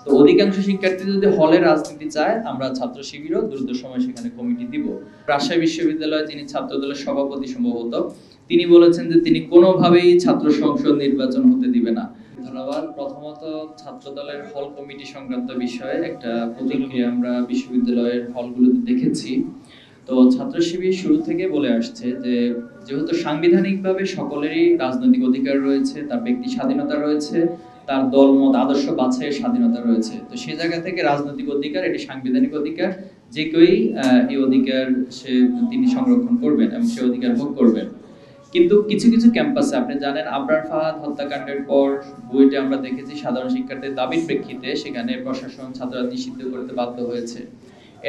তো অধিকাংশ শিক্ষার্থী যদি হলে রাজনীতি চায়, আমরা ছাত্র শিবিরও দ্রুত সময় সেখানে কমিটি দিব। রাজশাহী বিশ্ববিদ্যালয়ে যিনি ছাত্রদলের সভাপতি সম্ভবত, তিনি বলেছেন যে তিনি কোনোভাবেই ছাত্র সংসদ নির্বাচন হতে দিবে না। ধন্যবাদ। প্রথমত ছাত্রদলের হল কমিটি সংক্রান্ত বিষয়ে একটা প্রতিক্রিয়া আমরা বিশ্ববিদ্যালয়ের হলগুলোতে দেখেছি। তো ছাত্র শিবির শুরু থেকে বলে আসছে যে যেহেতু সাংবিধানিকভাবে সকলেরই রাজনৈতিক অধিকার রয়েছে, তার ব্যক্তি স্বাধীনতা রয়েছে, তার দল মত আদর্শ বাছাইয়ের স্বাধীনতা রয়েছে, তো সেই জায়গা থেকে রাজনৈতিক অধিকার এটি সাংবিধানিক অধিকার, যে কেউই এই অধিকার তিনি সংরক্ষণ করবেন এবং সে অধিকার ভোগ করবেন। কিন্তু কিছু কিছু ক্যাম্পাসে আপনি জানেন আবরার ফাহাদ হত্যাকাণ্ডের পর বুয়েটে আমরা দেখেছি সাধারণ শিক্ষার্থীদের দাবির প্রেক্ষিতে সেখানে প্রশাসন ছাত্ররা নিষিদ্ধ করতে বাধ্য হয়েছে।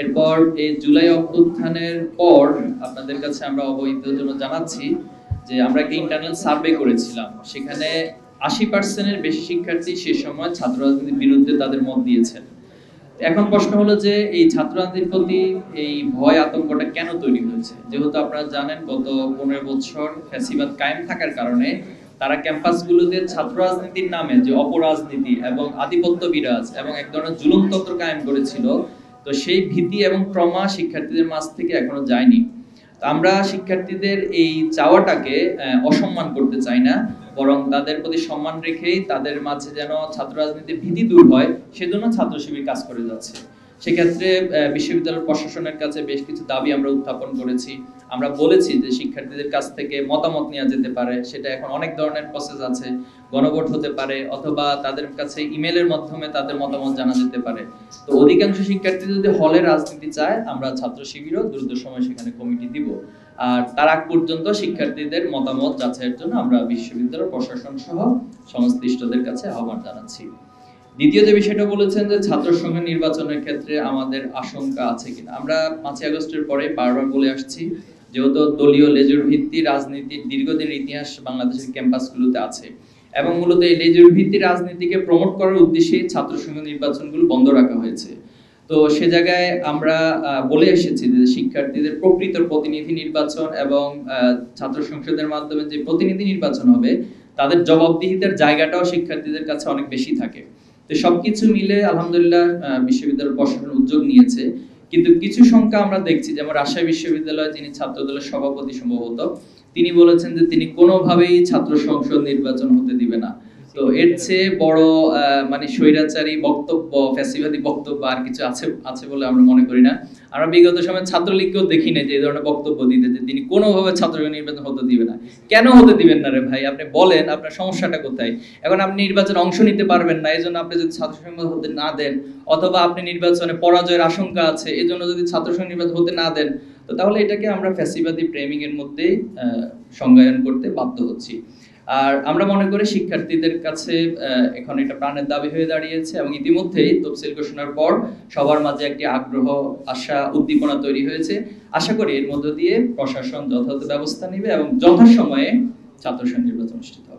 এরপর এই জুলাই অভ্যুত্থানের পর আপনাদের কাছে আমরা অবহিতের জন্য জানাচ্ছি যে আমরা একটা ইন্টারনাল সার্ভে করেছিলাম, সেখানে ৮০% এর বেশি শিক্ষার্থী সে সময় ছাত্র রাজনীতির বিরুদ্ধে তাদের মত দিয়েছেন। এখন প্রশ্ন হলো যে এই ছাত্র রাজনীতির প্রতি এই ভয় আতঙ্কটা কেন তৈরি হয়েছে? যেহেতু আপনারা জানেন গত 15 বছর ফ্যাসিবাদ কায়েম থাকার কারণে তারা ক্যাম্পাসগুলোতে ছাত্র রাজনীতির নামে যে অপরাজনীতি এবং আধিপত্য বিরাজ এবং এক ধরনের জুলুমতন্ত্র কায়েম করেছিল, তো সেই ভীতি এবং ট্রমা শিক্ষার্থীদের মাঝ থেকে এখনো যায়নি। আমরা শিক্ষার্থীদের এই চাওয়াটাকে অসম্মান করতে চাই না, বরং তাদের প্রতি সম্মান রেখেই তাদের মাঝে যেন ছাত্র রাজনীতির ভীতি দূর হয় সেজন্য ছাত্র শিবির কাজ করে যাচ্ছে। সেক্ষেত্রে বিশ্ববিদ্যালয় প্রশাসনের কাছে বেশ কিছু দাবি আমরা উত্থাপন করেছি। আমরা বলেছি যে শিক্ষার্থীদের কাছ থেকে মতামত নেওয়া যেতে পারে, সেটা এখন অনেক ধরনের প্রসেস আছে, গণভোট হতে পারে অথবা তাদের কাছে ইমেলের মাধ্যমে তাদের মতামত জানা যেতে পারে। তো অধিকাংশ শিক্ষার্থী যদি হলে রাজনীতি চায়, আমরা ছাত্র শিবিরও দ্রুত সময় সেখানে কমিটি দিব। আর তার আগ পর্যন্ত শিক্ষার্থীদের মতামত যাচাইয়ের জন্য আমরা বিশ্ববিদ্যালয় প্রশাসন সহ সংশ্লিষ্টদের কাছে আহ্বান জানাচ্ছি। দ্বিতীয় যে বিষয়টা বলেছেন যে ছাত্র সংঘ নির্বাচনের ক্ষেত্রে আমাদের আশঙ্কা আছে কিনা, আমরা 5 আগস্টের পরে বারবার বলে আসছি যেহেতু দলীয় লেজুর ভিত্তি রাজনীতির দীর্ঘদিনের ইতিহাস বাংলাদেশের ক্যাম্পাসগুলোতে আছে এবং মূলত এই লেজুর ভিত্তি রাজনীতিকে প্রমোট করার উদ্দেশ্যে ছাত্র সংঘ নির্বাচনগুলো বন্ধ রাখা হয়েছে। তো সে জায়গায় আমরা বলে এসেছি যে শিক্ষার্থীদের প্রকৃত প্রতিনিধি নির্বাচন এবং ছাত্র সংসদের মাধ্যমে যে প্রতিনিধি নির্বাচন হবে তাদের জবাবদিহিতার জায়গাটাও শিক্ষার্থীদের কাছে অনেক বেশি থাকে। তো সবকিছু মিলে আলহামদুলিল্লাহ বিশ্ববিদ্যালয় প্রশাসন উদ্যোগ নিয়েছে, কিন্তু কিছু সংখ্যা আমরা দেখছি, যেমন রাজশাহী বিশ্ববিদ্যালয়ে যিনি ছাত্রদলের সভাপতি সম্ভবত, তিনি বলেছেন যে তিনি কোনোভাবেই ছাত্র সংসদ নির্বাচন হতে দিবে না। তো এর চেয়ে বড় মানে স্বৈরাচারী বক্তব্য, ফ্যাসিবাদী বক্তব্য আর কিছু আছে বলে আমরা মনে করি না। আমরা বিগত সময় ছাত্রলীগকেও দেখি না যে এই ধরনের বক্তব্য দিতে, যে তিনি কোনোভাবে ছাত্র নির্বাচন হতে দিবে না। কেন হতে দিবেন না রে ভাই? আপনি বলেন আপনার সমস্যাটা কোথায়? এখন আপনি নির্বাচনে অংশ নিতে পারবেন না, এই জন্য আপনি যদি ছাত্র সংসদ হতে না দেন, অথবা আপনি নির্বাচনে পরাজয়ের আশঙ্কা আছে এই জন্য যদি ছাত্র সংসদ নির্বাচন হতে না দেন, তো তাহলে এটাকে আমরা ফ্যাসিবাদী ফ্রেমিং এর মধ্যে সংজ্ঞায়ন করতে বাধ্য হচ্ছি। আর আমরা মনে করি শিক্ষার্থীদের কাছে এখন এটা প্রাণের দাবি হয়ে দাঁড়িয়েছে এবং ইতিমধ্যেই তফসিল ঘোষণার পর সবার মাঝে একটি আগ্রহ, আশা, উদ্দীপনা তৈরি হয়েছে। আশা করি এর মধ্য দিয়ে প্রশাসন যথাযথ ব্যবস্থা নেবে এবং যথাসময়ে ছাত্র সংসদ নির্বাচন অনুষ্ঠিত হবে।